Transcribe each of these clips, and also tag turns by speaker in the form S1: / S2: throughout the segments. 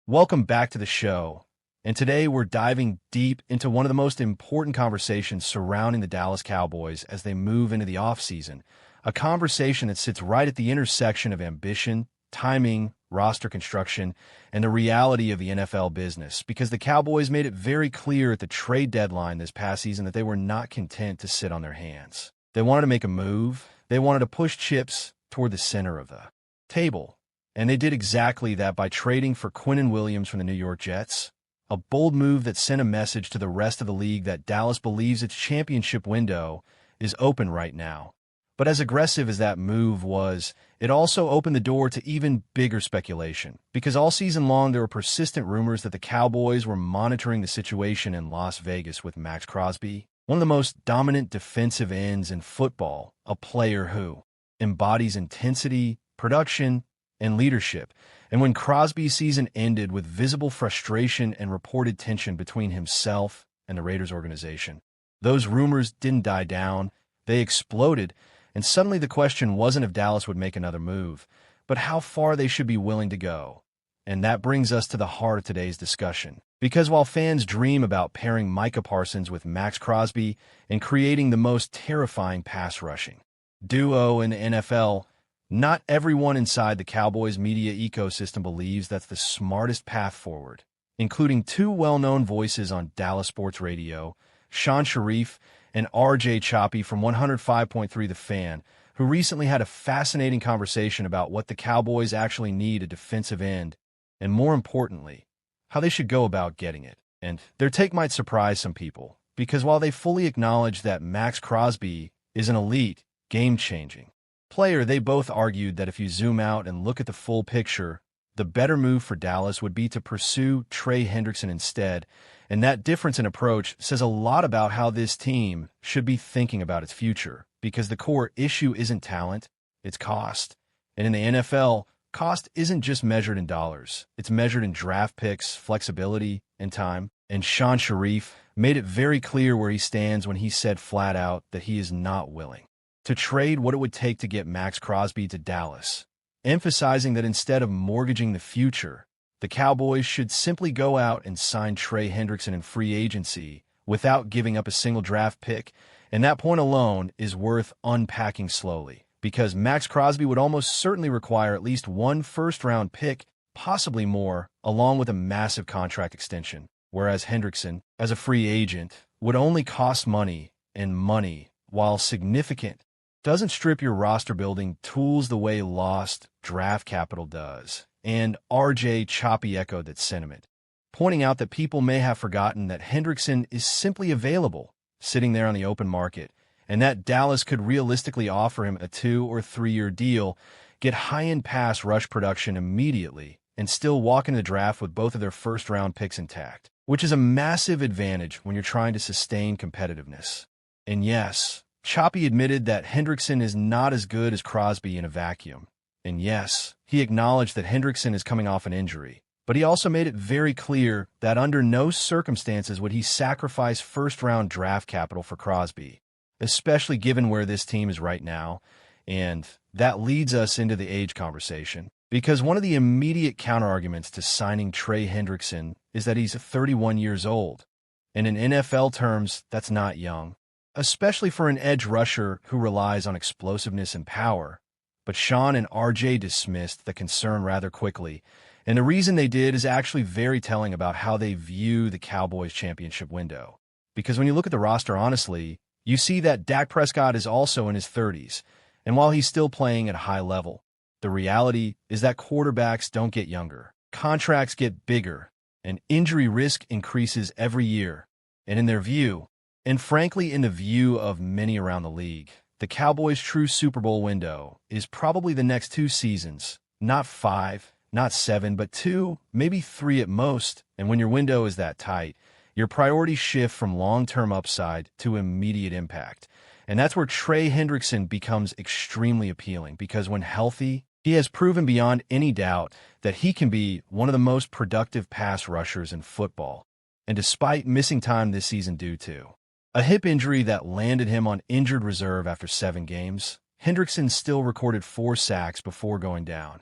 S1: Welcome back to the show. And today we're diving deep into one of the most important conversations surrounding the Dallas Cowboys as they move into the offseason. A conversation that sits right at the intersection of ambition, timing, roster construction, and the reality of the NFL business, because the Cowboys made it very clear at the trade deadline this past season that they were not content to sit on their hands. They wanted to make a move. They wanted to push chips toward the center of the table. And they did exactly that by trading for Quinnen Williams from the New York Jets, a bold move that sent a message to the rest of the league that Dallas believes its championship window is open right now. But as aggressive as that move was, it also opened the door to even bigger speculation, because all season long there were persistent rumors that the Cowboys were monitoring the situation in Las Vegas with Max Crosby, one of the most dominant defensive ends in football, a player who embodies intensity, production, and leadership. And when Crosby's season ended with visible frustration and reported tension between himself and the Raiders organization, those rumors didn't die down, they exploded, and suddenly the question wasn't if Dallas would make another move, but how far they should be willing to go. And that brings us to the heart of today's discussion. Because while fans dream about pairing Micah Parsons with Max Crosby and creating the most terrifying pass rushing duo in the NFL, not everyone inside the Cowboys media ecosystem believes that's the smartest path forward, including two well-known voices on Dallas Sports Radio, Shan Sharif and RJ Choppy from 105.3 The Fan, who recently had a fascinating conversation about what the Cowboys actually need a defensive end, and more importantly, how they should go about getting it. And their take might surprise some people, because while they fully acknowledge that Max Crosby is an elite, game-changing player, they both argued that if you zoom out and look at the full picture, the better move for Dallas would be to pursue Trey Hendrickson instead, and that difference in approach says a lot about how this team should be thinking about its future, because the core issue isn't talent, it's cost. And in the NFL, cost isn't just measured in dollars, it's measured in draft picks, flexibility, and time. And Shan Sharif made it very clear where he stands when he said flat out that he is not willing to trade what it would take to get Max Crosby to Dallas, emphasizing that instead of mortgaging the future, the Cowboys should simply go out and sign Trey Hendrickson in free agency without giving up a single draft pick, and that point alone is worth unpacking slowly, because Max Crosby would almost certainly require at least one first-round pick, possibly more, along with a massive contract extension, whereas Hendrickson, as a free agent, would only cost money, and money, while significant, doesn't strip your roster-building tools the way lost draft capital does. And RJ Choppy echoed that sentiment, pointing out that people may have forgotten that Hendrickson is simply available, sitting there on the open market, and that Dallas could realistically offer him a 2- or 3-year deal, get high-end pass rush production immediately, and still walk into the draft with both of their first-round picks intact, which is a massive advantage when you're trying to sustain competitiveness. And yes, Choppy admitted that Hendrickson is not as good as Crosby in a vacuum. And yes, he acknowledged that Hendrickson is coming off an injury. But he also made it very clear that under no circumstances would he sacrifice first-round draft capital for Crosby, especially given where this team is right now. And that leads us into the age conversation, because one of the immediate counterarguments to signing Trey Hendrickson is that he's 31 years old. And in NFL terms, that's not young, especially for an edge rusher who relies on explosiveness and power. But Sean and RJ dismissed the concern rather quickly, and the reason they did is actually very telling about how they view the Cowboys' championship window. Because when you look at the roster honestly, you see that Dak Prescott is also in his 30s, and while he's still playing at a high level, the reality is that quarterbacks don't get younger, contracts get bigger, and injury risk increases every year. And in their view, and frankly in the view of many around the league, the Cowboys' true Super Bowl window is probably the next 2 seasons, not 5, not 7, but 2, maybe 3 at most. And when your window is that tight, your priorities shift from long-term upside to immediate impact. And that's where Trey Hendrickson becomes extremely appealing, because when healthy, he has proven beyond any doubt that he can be one of the most productive pass rushers in football. And despite missing time this season due to a hip injury that landed him on injured reserve after 7 games, Hendrickson still recorded 4 sacks before going down,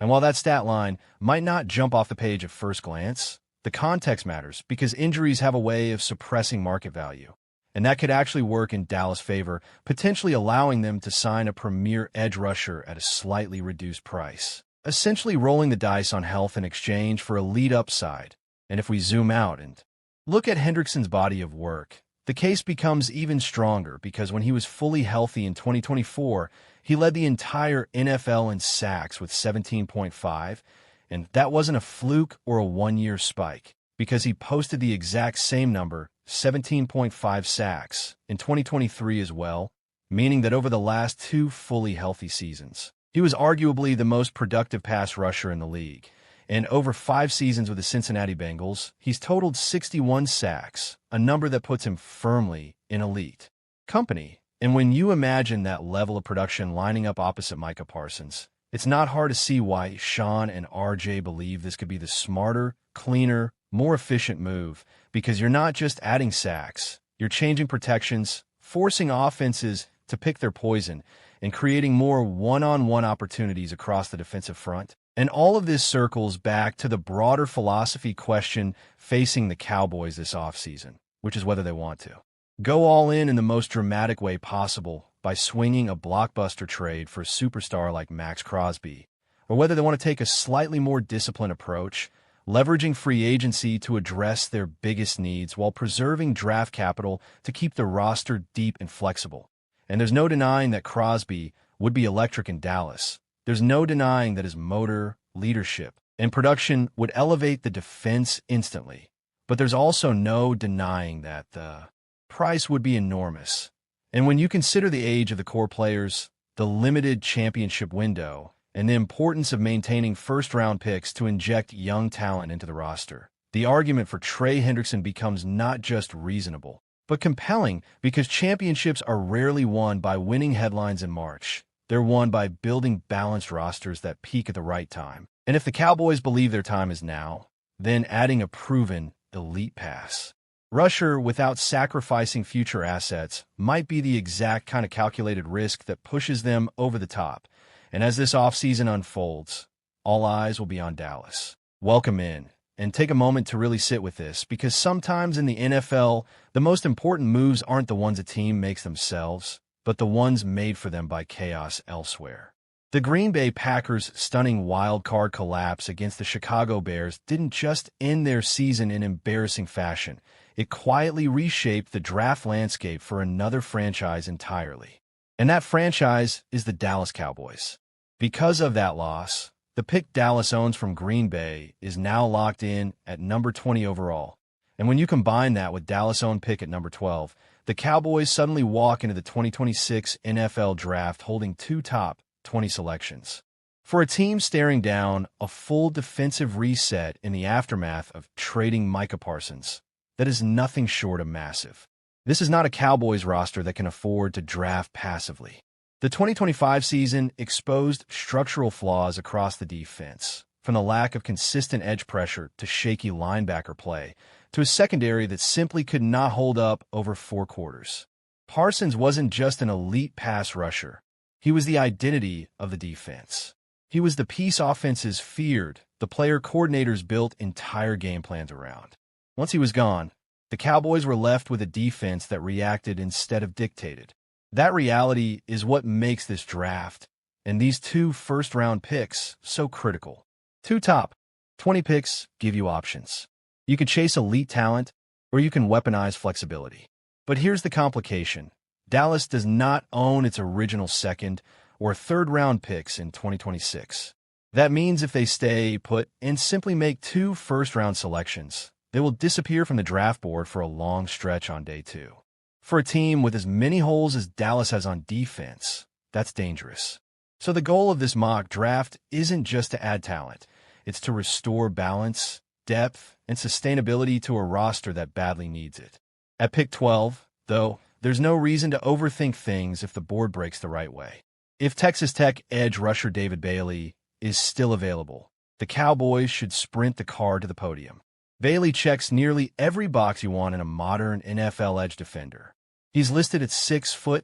S1: And while that stat line might not jump off the page at first glance, the context matters because injuries have a way of suppressing market value. And that could actually work in Dallas' favor, potentially allowing them to sign a premier edge rusher at a slightly reduced price, essentially rolling the dice on health in exchange for elite upside. And if we zoom out and look at Hendrickson's body of work, the case becomes even stronger because when he was fully healthy in 2024, he led the entire NFL in sacks with 17.5, and that wasn't a fluke or a one-year spike because he posted the exact same number, 17.5 sacks, in 2023 as well, meaning that over the last two fully healthy seasons, he was arguably the most productive pass rusher in the league. And over 5 seasons with the Cincinnati Bengals, he's totaled 61 sacks, a number that puts him firmly in elite company. And when you imagine that level of production lining up opposite Micah Parsons, it's not hard to see why Sean and RJ believe this could be the smarter, cleaner, more efficient move, because you're not just adding sacks, you're changing protections, forcing offenses to pick their poison, and creating more one-on-one opportunities across the defensive front. And all of this circles back to the broader philosophy question facing the Cowboys this offseason, which is whether they want to go all in the most dramatic way possible by swinging a blockbuster trade for a superstar like Max Crosby, or whether they want to take a slightly more disciplined approach, leveraging free agency to address their biggest needs while preserving draft capital to keep the roster deep and flexible. And there's no denying that Crosby would be electric in Dallas. There's no denying that his motor, leadership, and production would elevate the defense instantly. But there's also no denying that the price would be enormous. And when you consider the age of the core players, the limited championship window, and the importance of maintaining first-round picks to inject young talent into the roster, the argument for Trey Hendrickson becomes not just reasonable, but compelling because championships are rarely won by winning headlines in March. They're won by building balanced rosters that peak at the right time. And if the Cowboys believe their time is now, then adding a proven elite pass rusher without sacrificing future assets might be the exact kind of calculated risk that pushes them over the top. And as this offseason unfolds, all eyes will be on Dallas. Welcome in, and take a moment to really sit with this, because sometimes in the NFL, the most important moves aren't the ones a team makes themselves, but the ones made for them by chaos elsewhere. The Green Bay Packers' stunning wild card collapse against the Chicago Bears didn't just end their season in embarrassing fashion. It quietly reshaped the draft landscape for another franchise entirely. And that franchise is the Dallas Cowboys. Because of that loss, the pick Dallas owns from Green Bay is now locked in at number 20 overall. And when you combine that with Dallas-owned pick at number 12, the Cowboys suddenly walk into the 2026 NFL Draft holding 2 top 20 selections. For a team staring down a full defensive reset in the aftermath of trading Micah Parsons, that is nothing short of massive. This is not a Cowboys roster that can afford to draft passively. The 2025 season exposed structural flaws across the defense, from the lack of consistent edge pressure to shaky linebacker play, to a secondary that simply could not hold up over 4 quarters. Parsons wasn't just an elite pass rusher. He was the identity of the defense. He was the piece offenses feared, the player coordinators built entire game plans around. Once he was gone, the Cowboys were left with a defense that reacted instead of dictated. That reality is what makes this draft and these 2 first-round picks so critical. 2 top 20 picks give you options. You can chase elite talent, or you can weaponize flexibility. But here's the complication. Dallas does not own its original second or third-round picks in 2026. That means if they stay put and simply make 2 first-round selections, they will disappear from the draft board for a long stretch on day 2. For a team with as many holes as Dallas has on defense, that's dangerous. So the goal of this mock draft isn't just to add talent. It's to restore balance, depth, and sustainability to a roster that badly needs it. At pick 12, though, there's no reason to overthink things if the board breaks the right way. If Texas Tech edge rusher David Bailey is still available, the Cowboys should sprint the car to the podium. Bailey checks nearly every box you want in a modern NFL edge defender. He's listed at 6'3",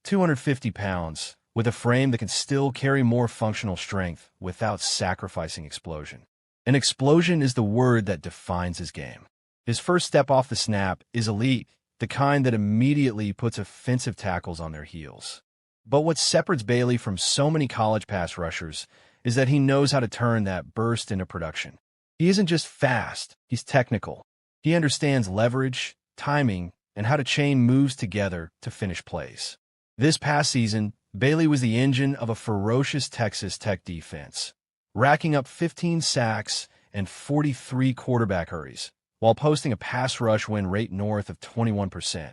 S1: 250 pounds, with a frame that can still carry more functional strength without sacrificing explosion. And explosion is the word that defines his game. His first step off the snap is elite, the kind that immediately puts offensive tackles on their heels. But what separates Bailey from so many college pass rushers is that he knows how to turn that burst into production. He isn't just fast, he's technical. He understands leverage, timing, and how to chain moves together to finish plays. This past season, Bailey was the engine of a ferocious Texas Tech defense, racking up 15 sacks and 43 quarterback hurries, while posting a pass rush win rate north of 21%,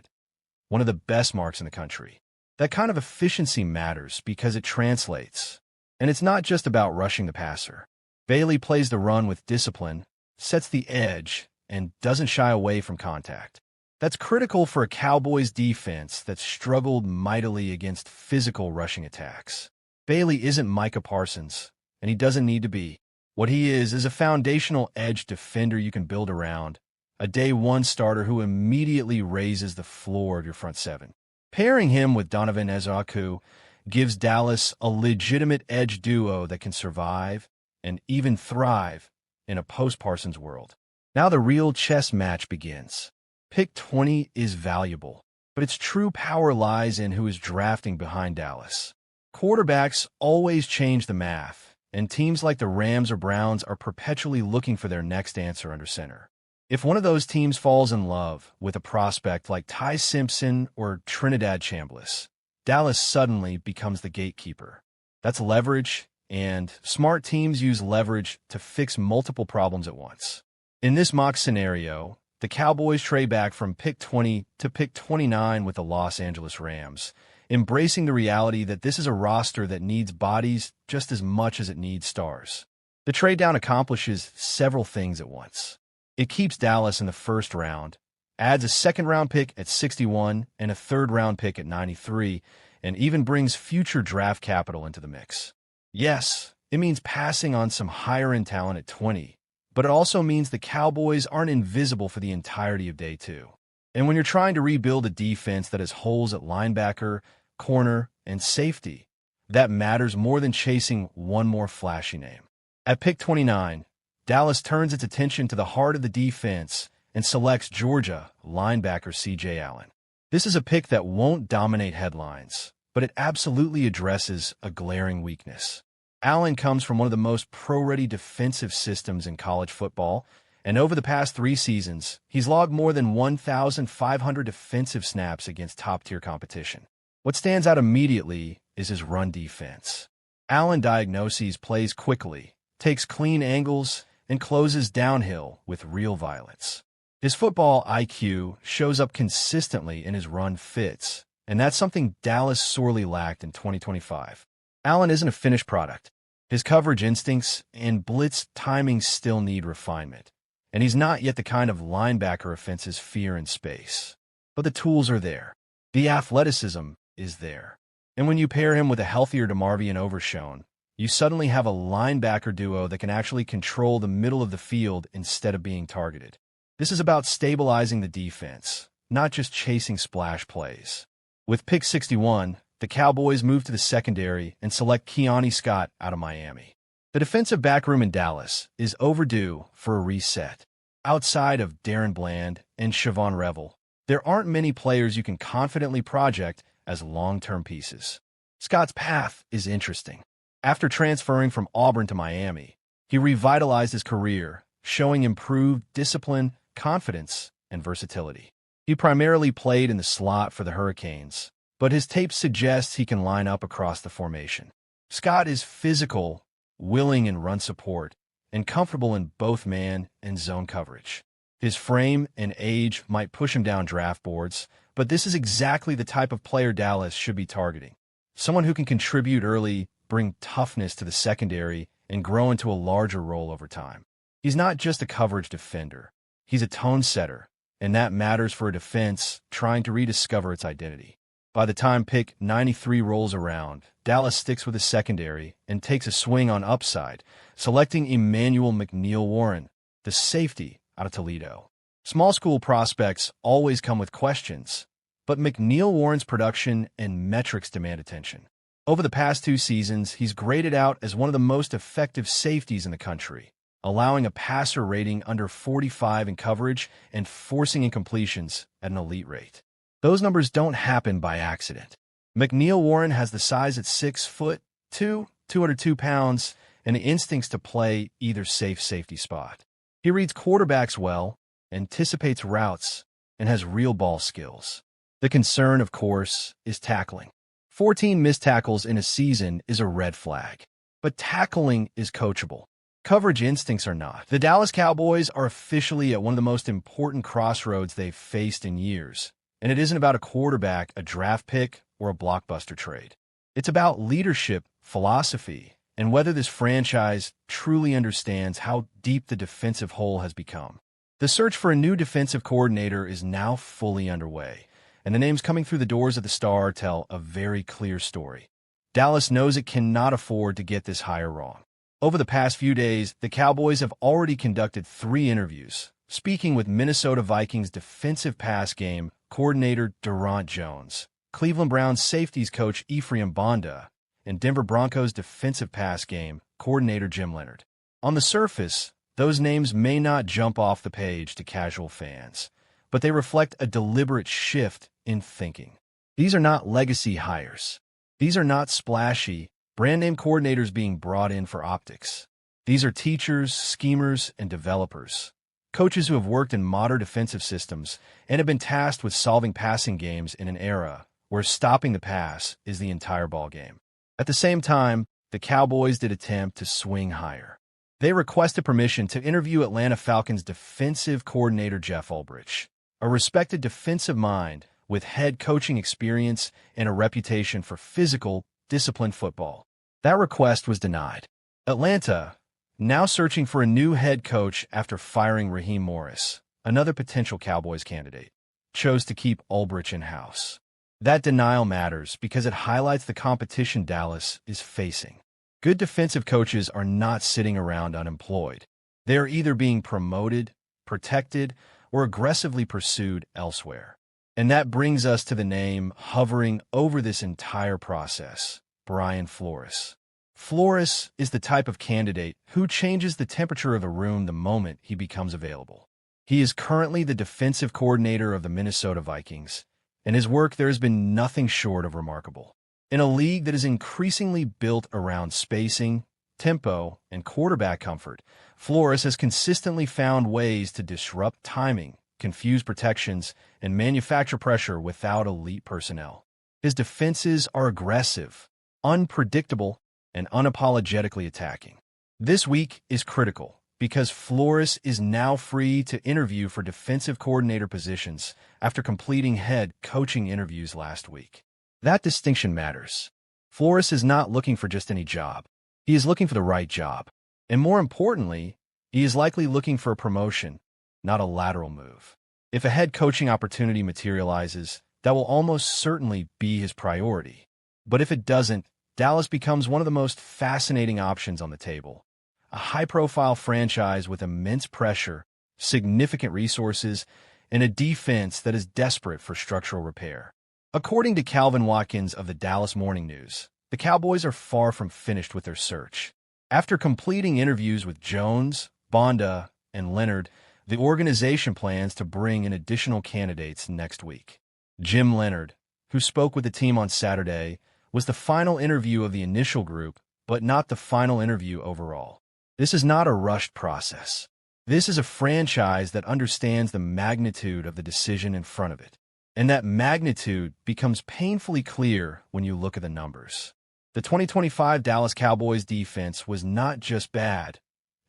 S1: one of the best marks in the country. That kind of efficiency matters because it translates. And it's not just about rushing the passer. Bailey plays the run with discipline, sets the edge, and doesn't shy away from contact. That's critical for a Cowboys defense that struggled mightily against physical rushing attacks. Bailey isn't Micah Parsons, and he doesn't need to be. What he is a foundational edge defender you can build around, a day-one starter who immediately raises the floor of your front seven. Pairing him with Donovan Ezeaku gives Dallas a legitimate edge duo that can survive and even thrive in a post-Parsons world. Now the real chess match begins. Pick 20 is valuable, but its true power lies in who is drafting behind Dallas. Quarterbacks always change the math, and teams like the Rams or Browns are perpetually looking for their next answer under center. If one of those teams falls in love with a prospect like Ty Simpson or Trinidad Chambliss, Dallas suddenly becomes the gatekeeper. That's leverage, and smart teams use leverage to fix multiple problems at once. In this mock scenario, the Cowboys trade back from pick 20 to pick 29 with the Los Angeles Rams, embracing the reality that this is a roster that needs bodies just as much as it needs stars. The trade down accomplishes several things at once. It keeps Dallas in the first round, adds a second-round pick at 61 and a third-round pick at 93, and even brings future draft capital into the mix. Yes, it means passing on some higher-end talent at 20, but it also means the Cowboys aren't invisible for the entirety of day two. And when you're trying to rebuild a defense that has holes at linebacker, corner, and safety, that matters more than chasing one more flashy name. At pick 29, Dallas turns its attention to the heart of the defense and selects Georgia linebacker C.J. Allen. This is a pick that won't dominate headlines, but it absolutely addresses a glaring weakness. Allen comes from one of the most pro-ready defensive systems in college football, and over the past 3 seasons, he's logged more than 1,500 defensive snaps against top-tier competition. What stands out immediately is his run defense. Allen diagnoses plays quickly, takes clean angles, and closes downhill with real violence. His football IQ shows up consistently in his run fits, and that's something Dallas sorely lacked in 2025. Allen isn't a finished product. His coverage instincts and blitz timing still need refinement, and he's not yet the kind of linebacker offenses fear in space. But the tools are there. The athleticism is there. And when you pair him with a healthier DeMarvion Overshown, you suddenly have a linebacker duo that can actually control the middle of the field instead of being targeted. This is about stabilizing the defense, not just chasing splash plays. With pick 61, the Cowboys move to the secondary and select Keanu Scott out of Miami. The defensive backroom in Dallas is overdue for a reset. Outside of Darren Bland and Siobhan Revel, there aren't many players you can confidently project as long-term pieces. Scott's path is interesting. After transferring from Auburn to Miami, he revitalized his career, showing improved discipline, confidence, and versatility. He primarily played in the slot for the Hurricanes, but his tape suggests he can line up across the formation. Scott is physical, willing in run support, and comfortable in both man and zone coverage. His frame and age might push him down draft boards, but this is exactly the type of player Dallas should be targeting. Someone who can contribute early, bring toughness to the secondary, and grow into a larger role over time. He's not just a coverage defender. He's a tone setter, and that matters for a defense trying to rediscover its identity. By the time pick 93 rolls around, Dallas sticks with his secondary and takes a swing on upside, selecting Emmanuel McNeil-Warren, the safety out of Toledo. Small school prospects always come with questions, but McNeil-Warren's production and metrics demand attention. Over the past 2 seasons, he's graded out as one of the most effective safeties in the country, allowing a passer rating under 45 in coverage and forcing incompletions at an elite rate. Those numbers don't happen by accident. McNeil Warren has the size at 6'2", 202 pounds, and the instincts to play either safe safety spot. He reads quarterbacks well, anticipates routes, and has real ball skills. The concern, of course, is tackling. 14 missed tackles in a season is a red flag. But tackling is coachable. Coverage instincts are not. The Dallas Cowboys are officially at one of the most important crossroads they've faced in years. And it isn't about a quarterback, a draft pick, or a blockbuster trade. It's about leadership, philosophy, and whether this franchise truly understands how deep the defensive hole has become. The search for a new defensive coordinator is now fully underway, and the names coming through the doors of the Star tell a very clear story. Dallas knows it cannot afford to get this hire wrong. Over the past few days, the Cowboys have already conducted 3 interviews, speaking with Minnesota Vikings defensive pass game coordinator Durant Jones, Cleveland Browns safeties coach Ephraim Bonda, and Denver Broncos defensive pass game coordinator Jim Leonhard. On the surface, those names may not jump off the page to casual fans, but they reflect a deliberate shift in thinking. These are not legacy hires. These are not splashy, brand-name coordinators being brought in for optics. These are teachers, schemers, and developers, coaches who have worked in modern defensive systems and have been tasked with solving passing games in an era where stopping the pass is the entire ballgame. At the same time, the Cowboys did attempt to swing higher. They requested permission to interview Atlanta Falcons defensive coordinator Jeff Ulbrich, a respected defensive mind with head coaching experience and a reputation for physical, disciplined football. That request was denied. Atlanta, now searching for a new head coach after firing Raheem Morris, another potential Cowboys candidate, chose to keep Ulbrich in-house. That denial matters because it highlights the competition Dallas is facing. Good defensive coaches are not sitting around unemployed. They are either being promoted, protected, or aggressively pursued elsewhere. And that brings us to the name hovering over this entire process, Brian Flores. Flores is the type of candidate who changes the temperature of a room the moment he becomes available. He is currently the defensive coordinator of the Minnesota Vikings, and his work there has been nothing short of remarkable. In a league that is increasingly built around spacing, tempo, and quarterback comfort, Flores has consistently found ways to disrupt timing, confuse protections, and manufacture pressure without elite personnel. His defenses are aggressive, unpredictable, and unapologetically attacking. This week is critical because Flores is now free to interview for defensive coordinator positions after completing head coaching interviews last week. That distinction matters. Flores is not looking for just any job. He is looking for the right job. And more importantly, he is likely looking for a promotion, not a lateral move. If a head coaching opportunity materializes, that will almost certainly be his priority. But if it doesn't, Dallas becomes one of the most fascinating options on the table. A high-profile franchise with immense pressure, significant resources, and a defense that is desperate for structural repair. According to Calvin Watkins of the Dallas Morning News, the Cowboys are far from finished with their search. After completing interviews with Jones, Bonda, and Leonhard, the organization plans to bring in additional candidates next week. Jim Leonhard, who spoke with the team on Saturday, was the final interview of the initial group, but not the final interview overall. This is not a rushed process. This is a franchise that understands the magnitude of the decision in front of it. And that magnitude becomes painfully clear when you look at the numbers. The 2025 Dallas Cowboys defense was not just bad,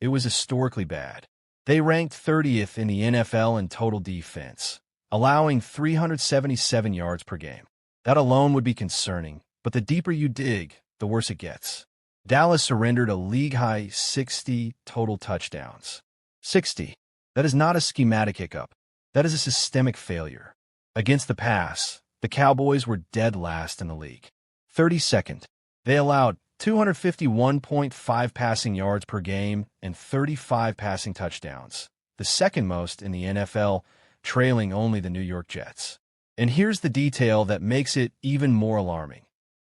S1: it was historically bad. They ranked 30th in the NFL in total defense, allowing 377 yards per game. That alone would be concerning, but the deeper you dig, the worse it gets. Dallas surrendered a league-high 60 total touchdowns. 60. That is not a schematic hiccup. That is a systemic failure. Against the pass, the Cowboys were dead last in the league. 32nd. They allowed 251.5 passing yards per game and 35 passing touchdowns, the second most in the NFL, trailing only the New York Jets. And here's the detail that makes it even more alarming.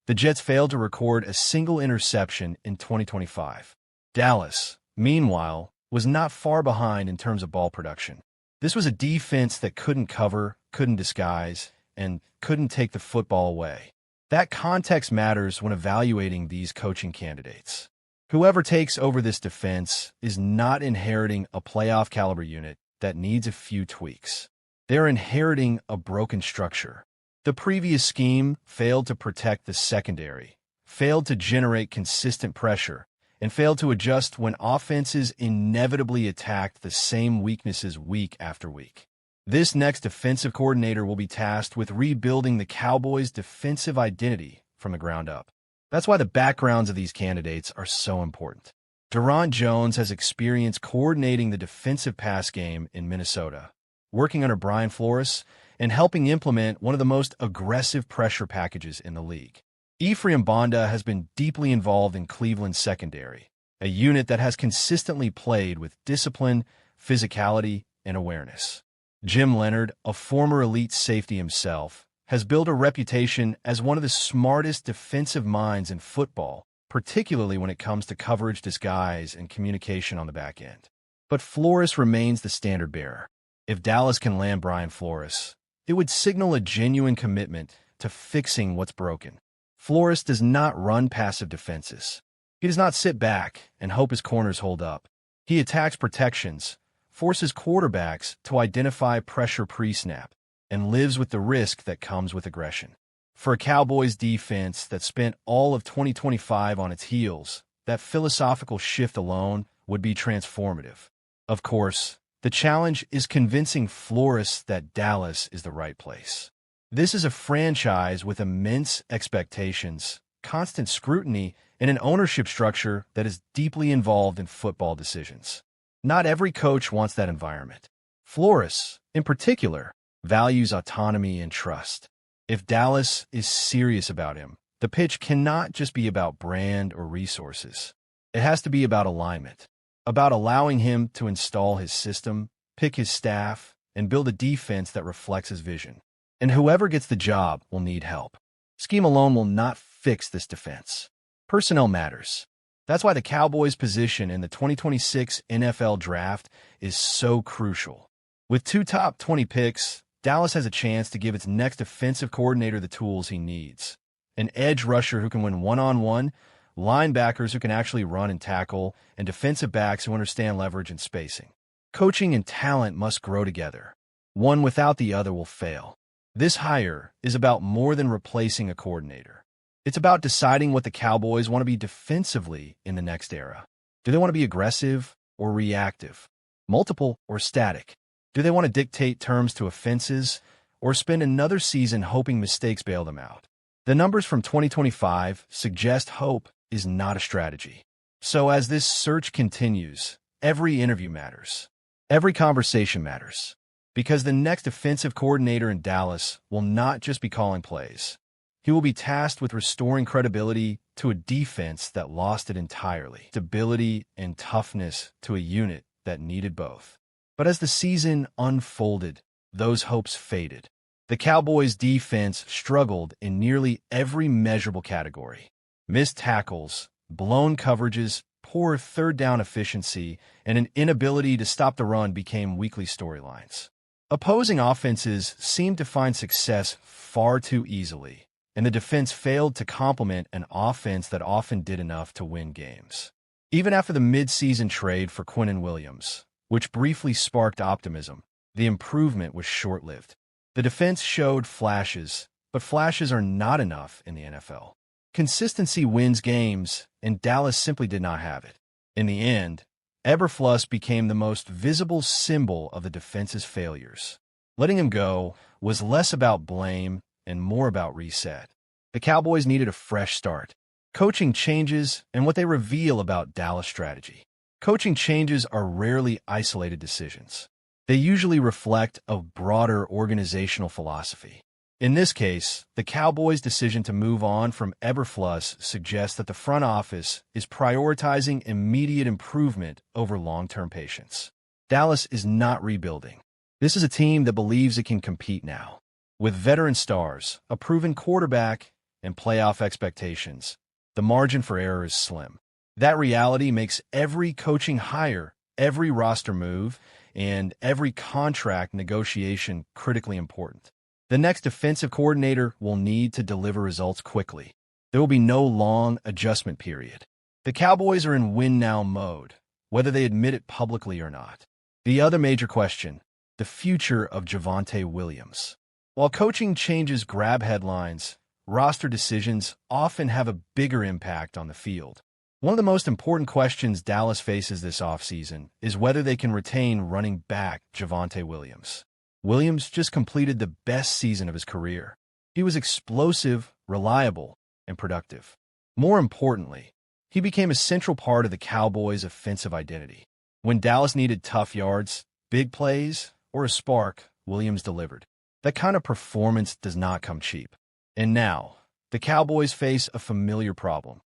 S1: The Jets failed to record a single interception in 2025. Dallas, meanwhile, was not far behind in terms of ball production. This was a defense that couldn't cover, couldn't disguise, and couldn't take the football away. That context matters when evaluating these coaching candidates. Whoever takes over this defense is not inheriting a playoff-caliber unit that needs a few tweaks. They're inheriting a broken structure. The previous scheme failed to protect the secondary, failed to generate consistent pressure, and failed to adjust when offenses inevitably attacked the same weaknesses week after week. This next defensive coordinator will be tasked with rebuilding the Cowboys' defensive identity from the ground up. That's why the backgrounds of these candidates are so important. Deron Jones has experience coordinating the defensive pass game in Minnesota, working under Brian Flores, and helping implement one of the most aggressive pressure packages in the league. Ephraim Bonda has been deeply involved in Cleveland's secondary, a unit that has consistently played with discipline, physicality, and awareness. Jim Leonard, a former elite safety himself, has built a reputation as one of the smartest defensive minds in football, particularly when it comes to coverage, disguise, and communication on the back end. But Flores remains the standard bearer. If Dallas can land Brian Flores, it would signal a genuine commitment to fixing what's broken. Flores does not run passive defenses. He does not sit back and hope his corners hold up. He attacks protections, forces quarterbacks to identify pressure pre-snap, and lives with the risk that comes with aggression. For a Cowboys defense that spent all of 2025 on its heels, that philosophical shift alone would be transformative. Of course, the challenge is convincing Flores that Dallas is the right place. This is a franchise with immense expectations, constant scrutiny, and an ownership structure that is deeply involved in football decisions. Not every coach wants that environment. Flores, in particular, values autonomy and trust. If Dallas is serious about him, the pitch cannot just be about brand or resources. It has to be about alignment, about allowing him to install his system, pick his staff, and build a defense that reflects his vision. And whoever gets the job will need help. Scheme alone will not fix this defense. Personnel matters. That's why the Cowboys' position in the 2026 NFL Draft is so crucial. With 2 top 20 picks, Dallas has a chance to give its next defensive coordinator the tools he needs. An edge rusher who can win one-on-one, linebackers who can actually run and tackle, and defensive backs who understand leverage and spacing. Coaching and talent must grow together. One without the other will fail. This hire is about more than replacing a coordinator. It's about deciding what the Cowboys want to be defensively in the next era. Do they want to be aggressive or reactive? Multiple or static? Do they want to dictate terms to offenses or spend another season hoping mistakes bail them out? The numbers from 2025 suggest hope is not a strategy. So as this search continues, every interview matters. Every conversation matters. Because the next defensive coordinator in Dallas will not just be calling plays. He will be tasked with restoring credibility to a defense that lost it entirely, stability and toughness to a unit that needed both. But as the season unfolded, those hopes faded. The Cowboys' defense struggled in nearly every measurable category. Missed tackles, blown coverages, poor third-down efficiency, and an inability to stop the run became weekly storylines. Opposing offenses seemed to find success far too easily, and the defense failed to complement an offense that often did enough to win games. Even after the mid-season trade for Quinnen Williams, which briefly sparked optimism, the improvement was short-lived. The defense showed flashes, but flashes are not enough in the NFL. Consistency wins games, and Dallas simply did not have it. In the end, Eberflus became the most visible symbol of the defense's failures. Letting him go was less about blame and more about reset. The Cowboys needed a fresh start. Coaching changes and what they reveal about Dallas' strategy. Coaching changes are rarely isolated decisions. They usually reflect a broader organizational philosophy. In this case, the Cowboys' decision to move on from Eberflus suggests that the front office is prioritizing immediate improvement over long-term patience. Dallas is not rebuilding. This is a team that believes it can compete now. With veteran stars, a proven quarterback, and playoff expectations, the margin for error is slim. That reality makes every coaching hire, every roster move, and every contract negotiation critically important. The next defensive coordinator will need to deliver results quickly. There will be no long adjustment period. The Cowboys are in win-now mode, whether they admit it publicly or not. The other major question, the future of Javonte Williams. While coaching changes grab headlines, roster decisions often have a bigger impact on the field. One of the most important questions Dallas faces this offseason is whether they can retain running back Javonte Williams. Williams just completed the best season of his career. He was explosive, reliable, and productive. More importantly, he became a central part of the Cowboys' offensive identity. When Dallas needed tough yards, big plays, or a spark, Williams delivered. That kind of performance does not come cheap. And now, the Cowboys face a familiar problem: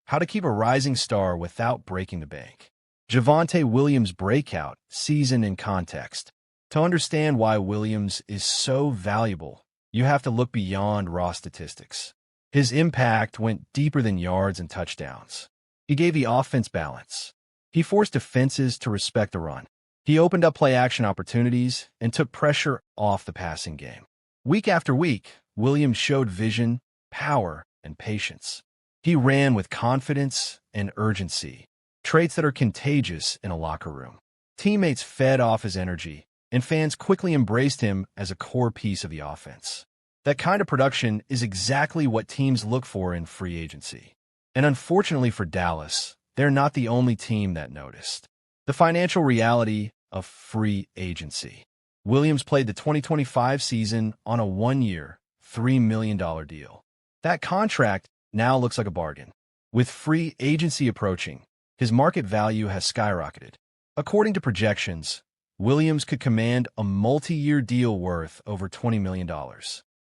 S1: how to keep a rising star without breaking the bank. Javonte Williams' breakout season in context. To understand why Williams is so valuable, you have to look beyond raw statistics. His impact went deeper than yards and touchdowns. He gave the offense balance. He forced defenses to respect the run. He opened up play-action opportunities and took pressure off the passing game. Week after week, Williams showed vision, power, and patience. He ran with confidence and urgency, traits that are contagious in a locker room. Teammates fed off his energy, and fans quickly embraced him as a core piece of the offense. That kind of production is exactly what teams look for in free agency. And unfortunately for Dallas, they're not the only team that noticed. The financial reality of free agency. Williams played the 2025 season on a one-year, $3 million deal. That contract now looks like a bargain. With free agency approaching, his market value has skyrocketed. According to projections, Williams could command a multi-year deal worth over $20 million.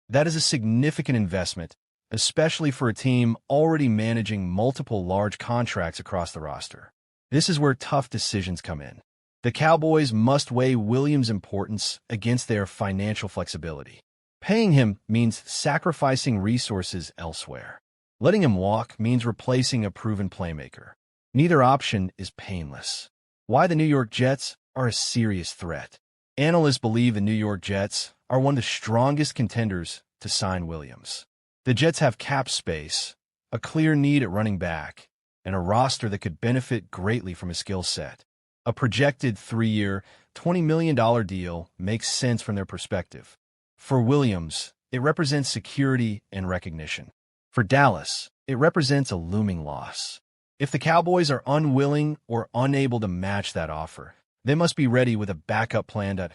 S1: That is a significant investment, especially for a team already managing multiple large contracts across the roster. This is where tough decisions come in. The Cowboys must weigh Williams' importance against their financial flexibility. Paying him means sacrificing resources elsewhere. Letting him walk means replacing a proven playmaker. Neither option is painless. Why the New York Jets are a serious threat. Analysts believe the New York Jets are one of the strongest contenders to sign Williams. The Jets have cap space, a clear need at running back, and a roster that could benefit greatly from his skill set. A projected 3-year, $20 million deal makes sense from their perspective. For Williams, it represents security and recognition. For Dallas, it represents a looming loss. If the Cowboys are unwilling or unable to match that offer, they must be ready with a backup plan that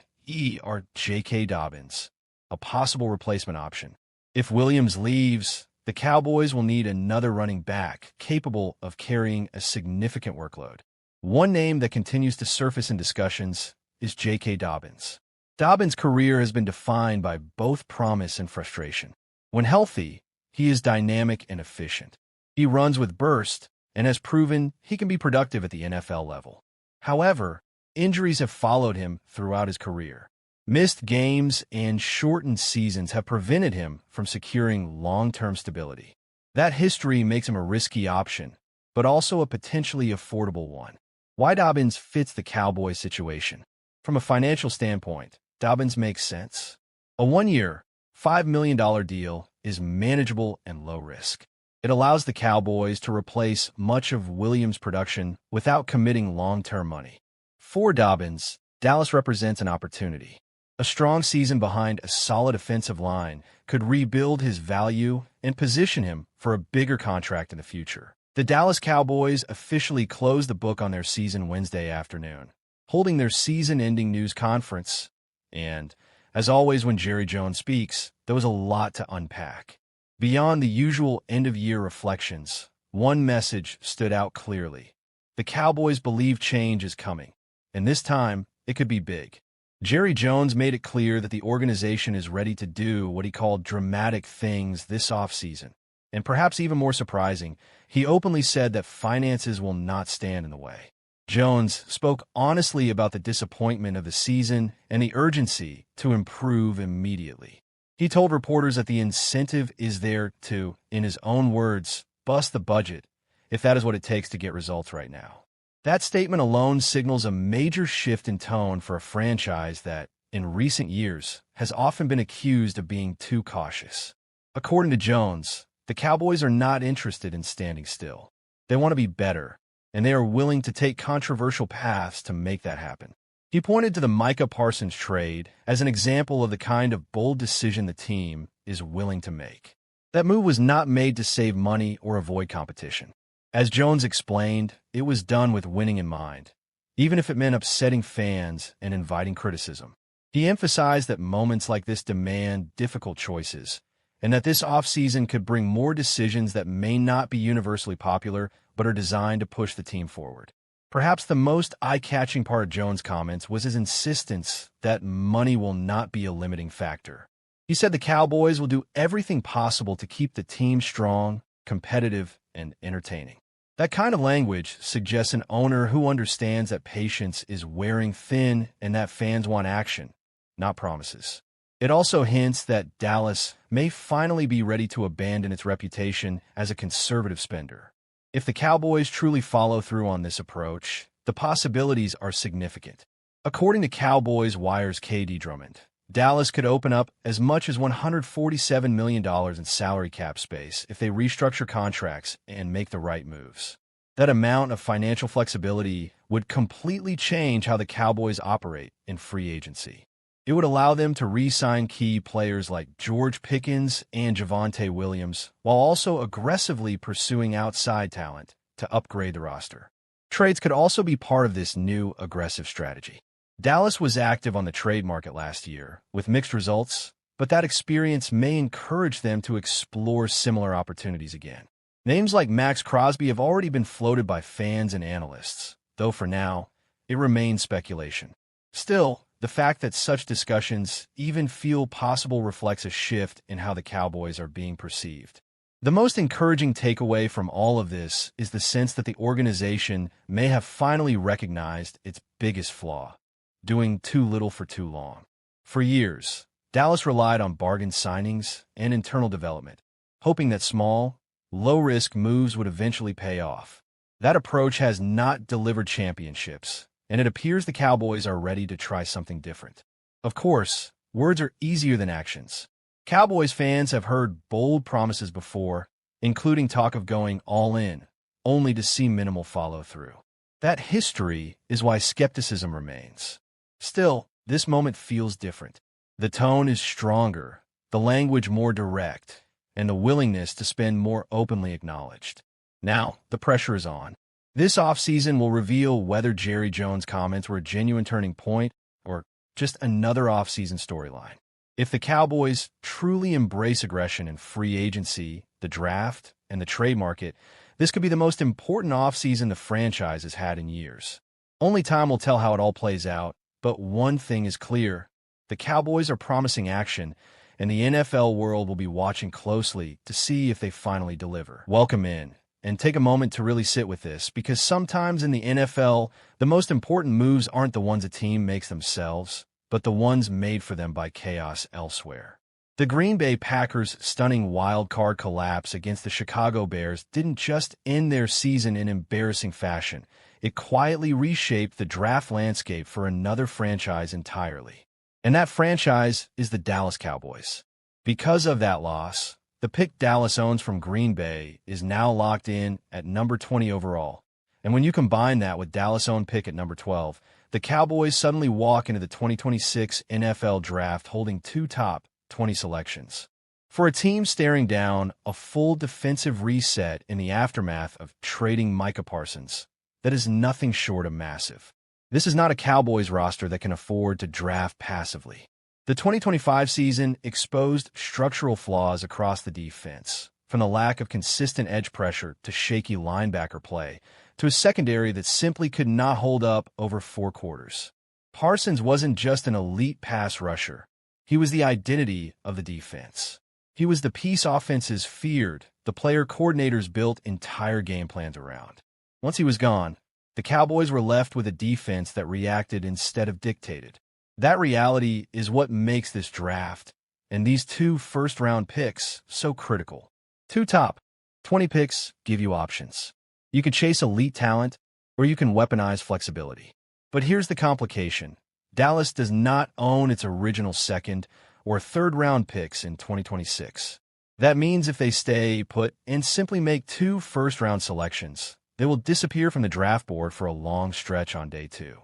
S1: or J.K. Dobbins, a possible replacement option. If Williams leaves, the Cowboys will need another running back capable of carrying a significant workload. One name that continues to surface in discussions is J.K. Dobbins. Dobbins' career has been defined by both promise and frustration. When healthy, he is dynamic and efficient. He runs with burst and has proven he can be productive at the NFL level. However, injuries have followed him throughout his career. Missed games and shortened seasons have prevented him from securing long-term stability. That history makes him a risky option, but also a potentially affordable one. Why Dobbins fits the Cowboys situation? From a financial standpoint, Dobbins makes sense. A one-year, $5 million deal is manageable and low risk. It allows the Cowboys to replace much of Williams' production without committing long-term money. For Dobbins, Dallas represents an opportunity. A strong season behind a solid offensive line could rebuild his value and position him for a bigger contract in the future. The Dallas Cowboys officially closed the book on their season Wednesday afternoon, holding their season-ending news conference. And, as always when Jerry Jones speaks, there was a lot to unpack. Beyond the usual end-of-year reflections, one message stood out clearly. The Cowboys believe change is coming, and this time, it could be big. Jerry Jones made it clear that the organization is ready to do what he called dramatic things this offseason. And perhaps even more surprising, he openly said that finances will not stand in the way. Jones spoke honestly about the disappointment of the season and the urgency to improve immediately. He told reporters that the incentive is there to, in his own words, bust the budget, if that is what it takes to get results right now. That statement alone signals a major shift in tone for a franchise that, in recent years, has often been accused of being too cautious. According to Jones, the Cowboys are not interested in standing still. They want to be better, and they are willing to take controversial paths to make that happen. He pointed to the Micah Parsons trade as an example of the kind of bold decision the team is willing to make. That move was not made to save money or avoid competition. As Jones explained, it was done with winning in mind, even if it meant upsetting fans and inviting criticism. He emphasized that moments like this demand difficult choices, and that this offseason could bring more decisions that may not be universally popular but are designed to push the team forward. Perhaps the most eye-catching part of Jones' comments was his insistence that money will not be a limiting factor. He said the Cowboys will do everything possible to keep the team strong, competitive, and entertaining. That kind of language suggests an owner who understands that patience is wearing thin and that fans want action, not promises. It also hints that Dallas may finally be ready to abandon its reputation as a conservative spender. If the Cowboys truly follow through on this approach, the possibilities are significant. According to Cowboys Wire's KD Drummond, Dallas could open up as much as $147 million in salary cap space if they restructure contracts and make the right moves. That amount of financial flexibility would completely change how the Cowboys operate in free agency. It would allow them to re-sign key players like George Pickens and Javonte Williams, while also aggressively pursuing outside talent to upgrade the roster. Trades could also be part of this new aggressive strategy. Dallas was active on the trade market last year, with mixed results, but that experience may encourage them to explore similar opportunities again. Names like Max Crosby have already been floated by fans and analysts, though for now, it remains speculation. Still, the fact that such discussions even feel possible reflects a shift in how the Cowboys are being perceived. The most encouraging takeaway from all of this is the sense that the organization may have finally recognized its biggest flaw: doing too little for too long. For years, Dallas relied on bargain signings and internal development, hoping that small, low-risk moves would eventually pay off. That approach has not delivered championships, and it appears the Cowboys are ready to try something different. Of course, words are easier than actions. Cowboys fans have heard bold promises before, including talk of going all in, only to see minimal follow-through. That history is why skepticism remains. Still, this moment feels different. The tone is stronger, the language more direct, and the willingness to spend more openly acknowledged. Now, the pressure is on. This offseason will reveal whether Jerry Jones' comments were a genuine turning point or just another offseason storyline. If the Cowboys truly embrace aggression in free agency, the draft, and the trade market, this could be the most important offseason the franchise has had in years. Only time will tell how it all plays out, but one thing is clear: the Cowboys are promising action, and the NFL world will be watching closely to see if they finally deliver. Welcome in, and take a moment to really sit with this, because sometimes in the NFL, the most important moves aren't the ones a team makes themselves, but the ones made for them by chaos elsewhere. The Green Bay Packers' stunning wild-card collapse against the Chicago Bears didn't just end their season in embarrassing fashion. It quietly reshaped the draft landscape for another franchise entirely. And that franchise is the Dallas Cowboys. Because of that loss, the pick Dallas owns from Green Bay is now locked in at number 20 overall. And when you combine that with Dallas' own pick at number 12, the Cowboys suddenly walk into the 2026 NFL Draft holding two top 20 selections. For a team staring down a full defensive reset in the aftermath of trading Micah Parsons, that is nothing short of massive. This is not a Cowboys roster that can afford to draft passively. The 2025 season exposed structural flaws across the defense, from the lack of consistent edge pressure to shaky linebacker play, to a secondary that simply could not hold up over 4 quarters. Parsons wasn't just an elite pass rusher. He was the identity of the defense. He was the piece offenses feared, the player coordinators built entire game plans around. Once he was gone, the Cowboys were left with a defense that reacted instead of dictated. That reality is what makes this draft And these 2 first-round picks, so critical. 2 top 20 picks give you options. You can chase elite talent, or you can weaponize flexibility. But here's the complication. Dallas does not own its original second or third-round picks in 2026. That means if they stay put and simply make 2 first-round selections, they will disappear from the draft board for a long stretch on day 2.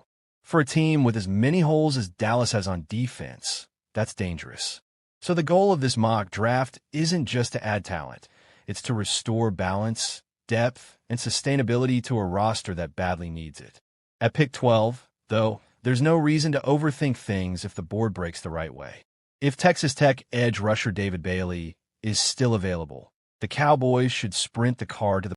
S1: For a team with as many holes as Dallas has on defense, that's dangerous. So the goal of this mock draft isn't just to add talent. It's to restore balance, depth, and sustainability to a roster that badly needs it. At pick 12, though, there's no reason to overthink things if the board breaks the right way. If Texas Tech edge rusher David Bailey is still available, the Cowboys should sprint the card to the